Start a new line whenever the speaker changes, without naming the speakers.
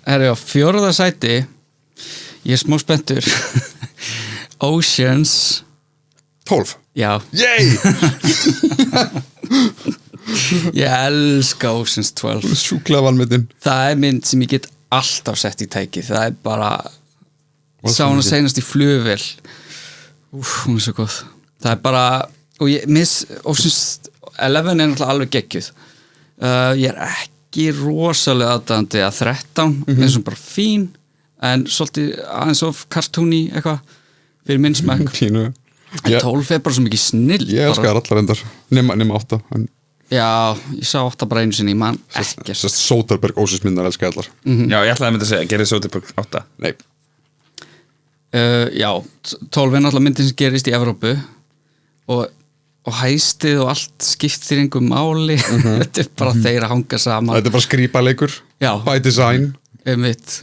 Herri á 4. sæti ég smá spenntur Oceans
12
Já
Yay!
Ég elska Oceans 12
Sjúklega vanmetin
Það mynd sem ég get alltaf sett í tæki Það bara sá hana
mikið?
seinast í flugvél hún svo góð Það bara, og ég miss Oceans 11 náttúrulega alveg geggjuð Ég ekki rosalega aðdæðandi að 13 eins og bara fín en svolítið aðeins of cartoony eitthvað fyrir minn smekk
Pínu
en 12 bara svo mikið snill
Ég elskar allar endar nema 8 en
Já, ég sá 8 bara einu sinni, mann ekki
Soderbergh Oceans myndar elskar allar
Já, ég ætlaði að mynda að segja, gerði Soderbergh 8
Nei
Já, 12 náttúrulega myndin sem gerist í Evrópu og hæstið og allt skiptir einhver máli þetta bara þeir að hanga saman
Þetta bara skrýpaleikur
Já.
By design
einmitt,